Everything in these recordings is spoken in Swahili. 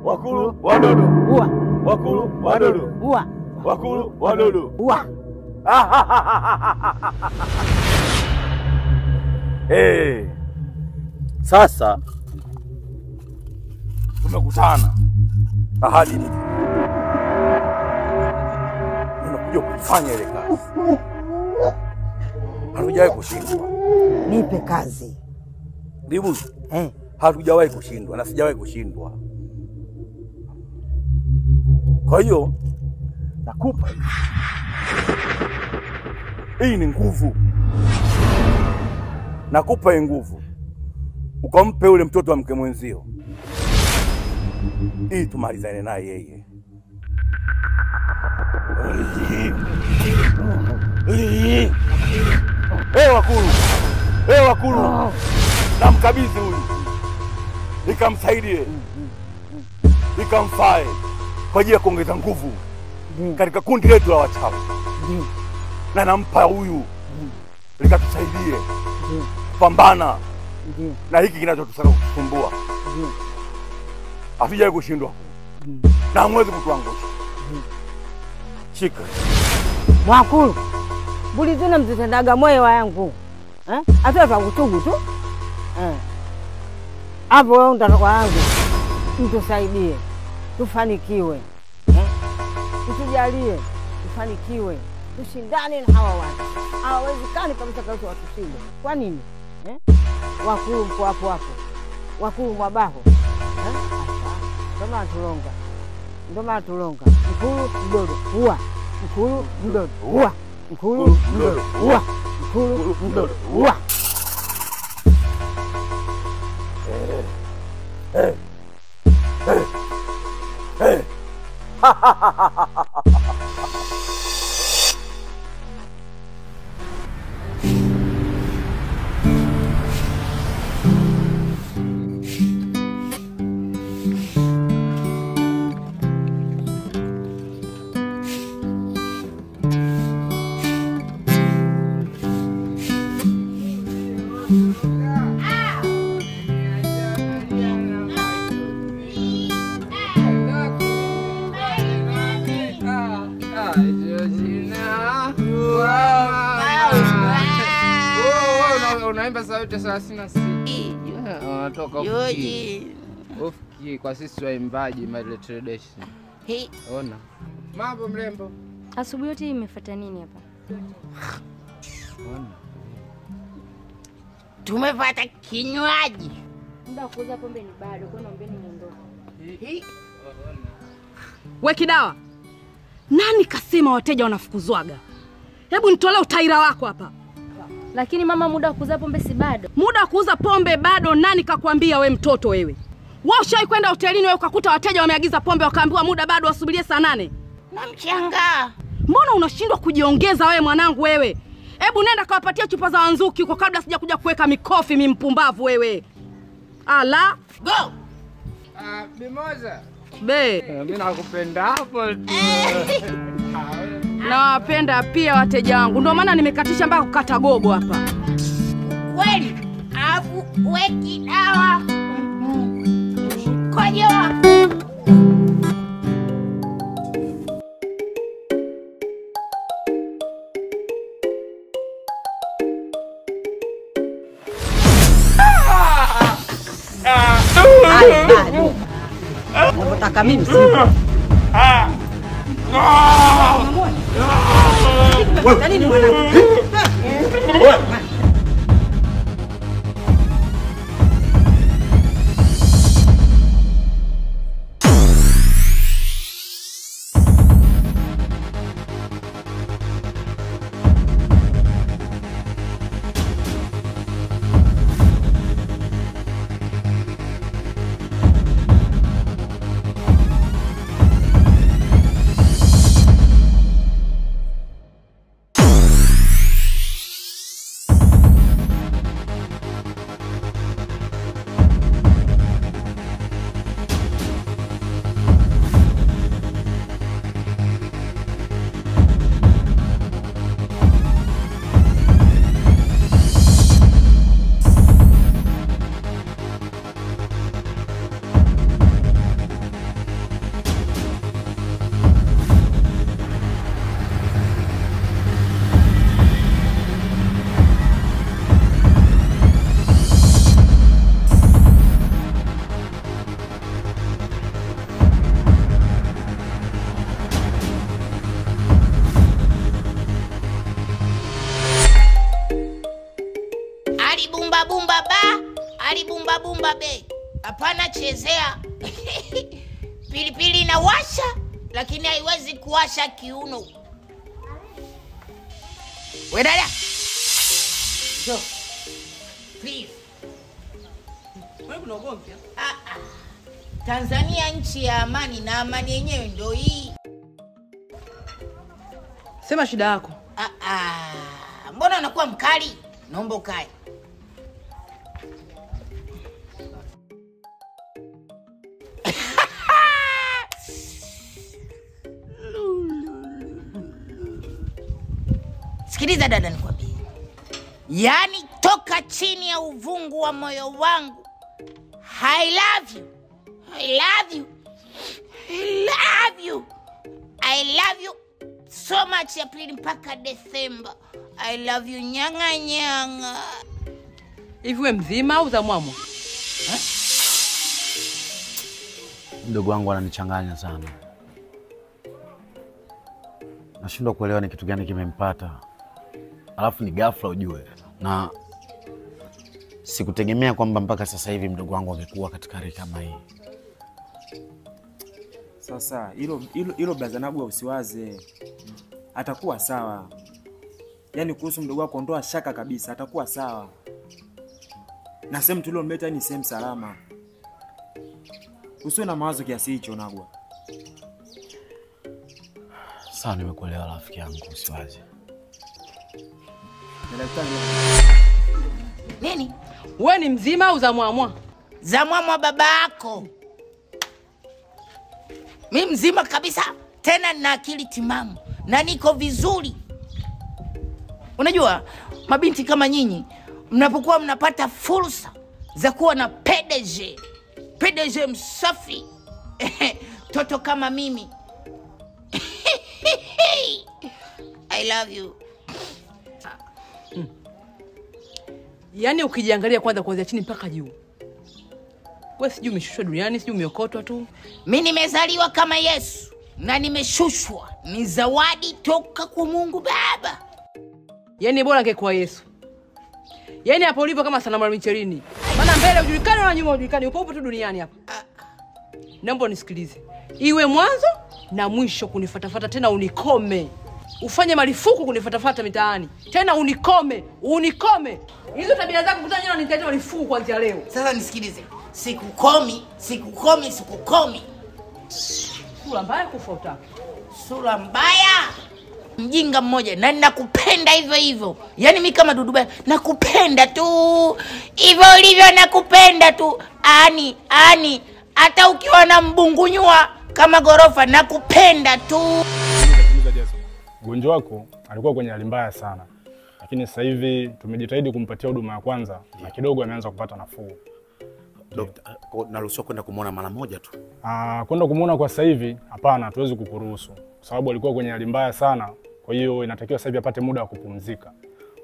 Wakulu wadodo. Ua. Wakulu wadodo. Ua. Wakulu wadodo. Ua. Hey. Sasa tumekutana. Ahadi ni nimekuja kufanya ile kazi. Hatujawahi kushindwa. Nipe kazi. Bibu. Hatujawahi kushindwa na sijawahi kushindwa. Kwa hiyo nakupa hii ni nguvu. Nakupa hii nguvu. Ukampe ule mtoto wa mke mwenzio. Hii tumalizane naye yeye. Wakulu. Namkabidhi huyu. Nikamsaidie. Nikamfae kwa ajili ya kuongeza nguvu katika kundi letu la wachawi. Na nampa huyu likatusaidie kupambana na hiki kinachotusumbua. Hatujawahi kushindwa na hamwezi kutuangusha. Shika. Wakulu. Buli zina mzitendaga moyo wangu. Hata kutugu tu. Hapo wewe ndako wangu. Mtusaidie. Tufanikiwe. Tujalie tufanikiwe. Tushindane na hawa watu. Hawawezekani kabisa watushinde. Kwa nini? Wakulu mko hapo. Wakulu mwabaho. Ndoma tulonga. Mkulu mdodo. Ua. Mkulu mdodo. Ua. Mkulu mdodo. Ua. Mkulu mdodo. Ua. Unaimba sauti 36. Unatoka Ufiki kwa sisi waimbaji Madre Tradition. Ona. Mambo mrembo. Asubuhi yote imefuata nini hapa? Ona. Tumepata kinywaji. Muda kuuza pombe ni bado, kwa naombeni muondoke. We Kidawa. Nani kasema wateja wanafukuzwaga? Hebu nitolee utaira wako hapa. Lakini mama, muda kuuza pombe si bado. Muda kuuza pombe bado? Nani kakwambia we mtoto wewe? Wewe ushawahi kwenda hotelini wewe ukakuta wateja wameagiza pombe wakaambiwa muda bado wasubirie saa 8? Namshangaa. Mbona unashindwa kujiongeza wewe mwanangu wewe? Hebu nenda kawapatia chupa za wanzuki huko kabla sija kuja kuweka mikofi mimpumbavu wewe. Ala, go. Bimoza. Be, mimi nakupenda hapo tu. Nawapenda pia wateja wangu. Ndio maana nimekatisha mpaka kukata gogo hapa. Kweli? Afu we Kidawa. Kojoa. Nataka mimi si. Nini mwanangu? Kali bumba bumba be. Hapana chezea. Pilipili inawasha lakini haiwezi kuwasha kiuno. Wewe dada. Jo. Please. Wewe kuna ugomvi? Tanzania nchi ya amani na amani yenyewe ndio hii. Sema shida yako. Mbona unakuwa mkali? Naomba ukae. Sikiliza dada nikwambie. Yaani toka chini ya uvungu wa moyo wangu. I love you. I love you. I love you. I love you so much Aprili mpaka December. I love you nyanga nyanga. Hivi wewe mzima au za mwamwa? Mdogo wangu ananichanganya sana. Nashindwa kuelewa ni kitu gani kimempata. Alafu ni ghafla ujue. Na sikutegemea kwamba mpaka sasa hivi mdogo wangu amekuwa katika hali kama hii. Sasa hilo blaza Nagwa usiwaze. Atakuwa sawa. Yaani kuhusu mdogo wako ondoa shaka kabisa, atakuwa sawa. Na sehemu tuliomleta ni sehemu salama. Usiwe na mawazo kiasi hicho Nagwa. Sawa, nimekuelewa rafiki yangu, usiwaze. Nini? Wewe ni mzima au za mwamwa? Za mwamwa baba yako. Mimi mzima kabisa, tena nina akili timamu na niko vizuri. Unajua, mabinti kama nyinyi mnapokuwa mnapata fursa za kuwa na PDG msafi, toto kama mimi. I love you. Yaani ukijiangalia kwanza kuanzia chini mpaka juu. Wewe sijui umeshushwa duniani, sijui umeokotwa tu. Mimi nimezaliwa kama Yesu na nimeshushwa. Ni zawadi toka kwa Mungu Baba. Yaani bora angekuwa Yesu. Yaani hapo ulipo kama sanamu Michelini. Maana mbele ujulikane na nyuma ujulikane, upo tu duniani hapa. Naomba nisikilize. Iwe mwanzo na mwisho kunifuatafuata tena unikome. Ufanye marufuku kunifuatafuata mitaani. Tena unikome. Hizo tabia zako kutanya nitaita marufuku kuanzia leo. Sasa nisikilize. Sikukomi. Sura mbaya kufa utaki. Sura mbaya. Mjinga mmoja na ninakupenda hivyo hivyo. Yaani mimi kama Dudubaya nakupenda tu. Hivyo ulivyo nakupenda tu. Ani hata ukiwa na mbungunyua kama gorofa nakupenda tu. Mgonjwa wako alikuwa kwenye hali mbaya sana. Lakini sasa hivi tumejitahidi kumpatia huduma ya kwanza na kidogo ameanza kupata nafuu. Daktari, naruhusiwa kwenda kumuona mara moja tu? Kwenda kumuona kwa sasa hivi hapana, hatuwezi kukuruhusu. Kwa sababu alikuwa kwenye hali mbaya sana. Kwa hiyo inatakiwa sasa hivi apate muda wa kupumzika.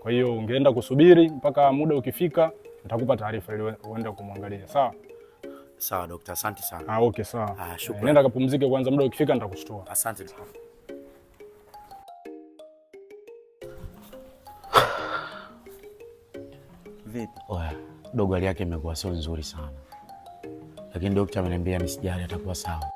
Kwa hiyo ungeenda kusubiri mpaka muda ukifika, nitakupa taarifa ili uende kumwangalia. Sawa? Sawa daktari, asante sana. Okay, sawa. Shukrani. Nenda kapumzike kwanza, muda ukifika nitakushtua. Asante. Vipi? Oya, dogo hali yake imekuwa sio nzuri sana. Lakini daktari ameniambia nisijali, atakuwa sawa.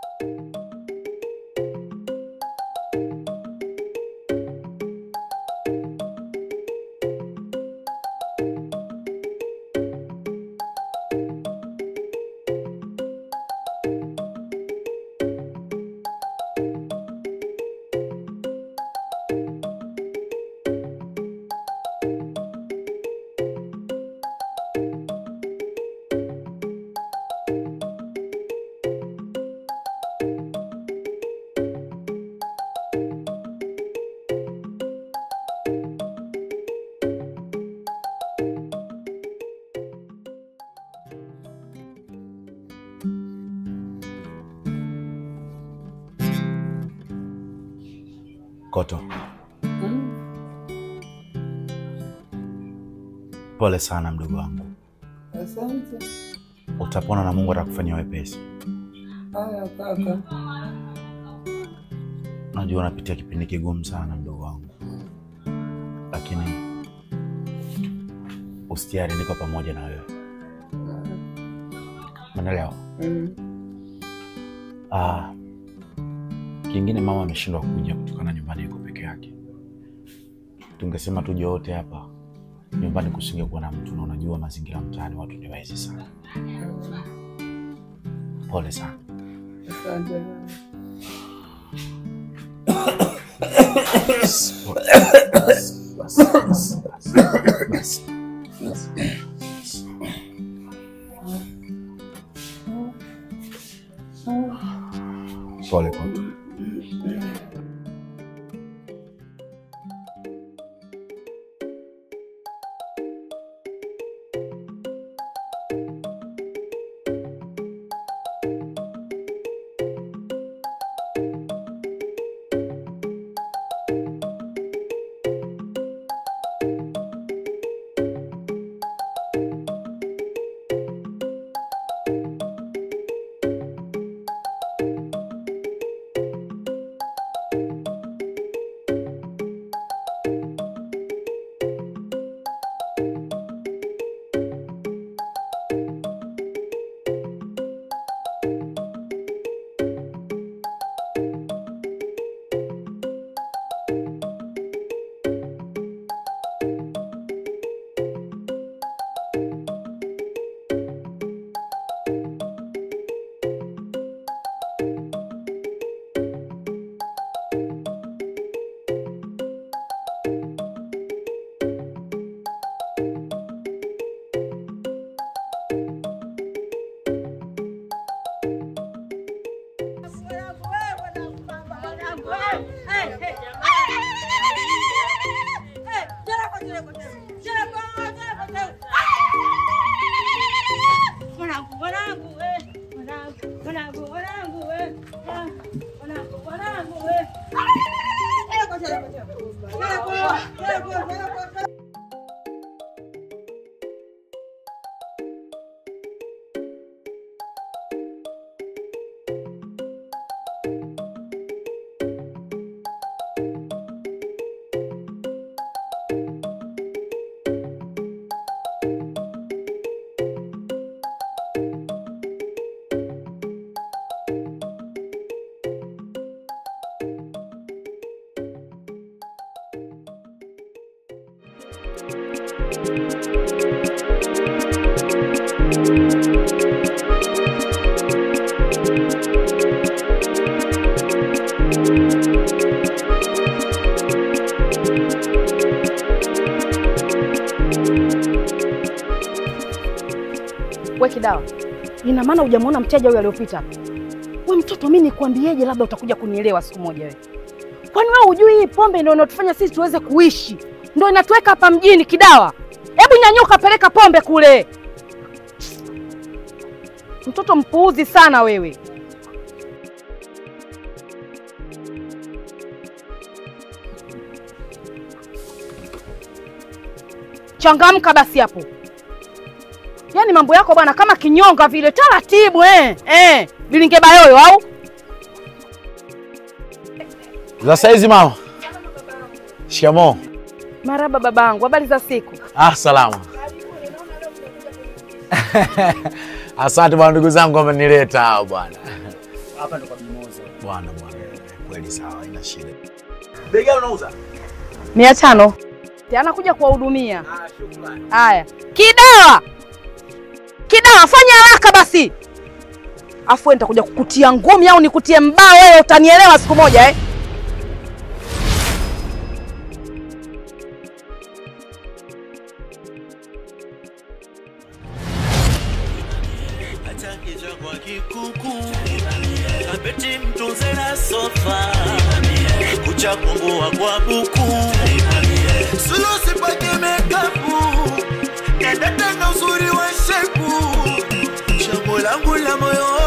Koto. Pole sana mdogo wangu. Asante. Utapona na Mungu atakufanyia wepesi. Haya kaka. Najua unapitia kipindi kigumu sana mdogo wangu. Lakini usijali, niko pamoja na wewe. Unaelewa? Kingine mama ameshindwa kuja kutokana nyumbani yuko peke yake. Tungesema tuje wote hapa. Nyumbani kusingekuwa na mtu na unajua mazingira mtaani watu ni waizi sana. Pole sana. Asante. Pole kwanza. Weki dawa. Ina maana hujamwona mteja huyo aliyopita? Wewe mtoto, mimi nikwambieje, labda utakuja kunielewa siku moja wewe. Kwani wewe hujui hii pombe ndio inatufanya sisi tuweze kuishi? Ndio inatuweka hapa mjini Kidawa. Hebu nyanyuka, peleka pombe kule. Mtoto mpuuzi sana wewe. Changamka basi hapo. Yaani mambo yako bwana kama kinyonga vile, taratibu bilinge bayoyo au? Za saizi mama. Shikamoo. Maraba babangu, habari za siku? Salama. Asante bwana, ndugu zangu wamenileta hao bwana. Hapa ndo kwa Bimoza. Bwana kweli sawa, ina shida. Bei gani unauza? 500. Anakuja kuwahudumia. Shukrani. Haya. Kidawa. Kidawa, fanya haraka basi. Afu nitakuja kukutia ngumi au nikutie mbao wewe, utanielewa siku moja Kapeti mtunze na sofa kucha kungua kwa buku sulusi pake mekapu kadata na uzuri wa shepu shambo langu la moyo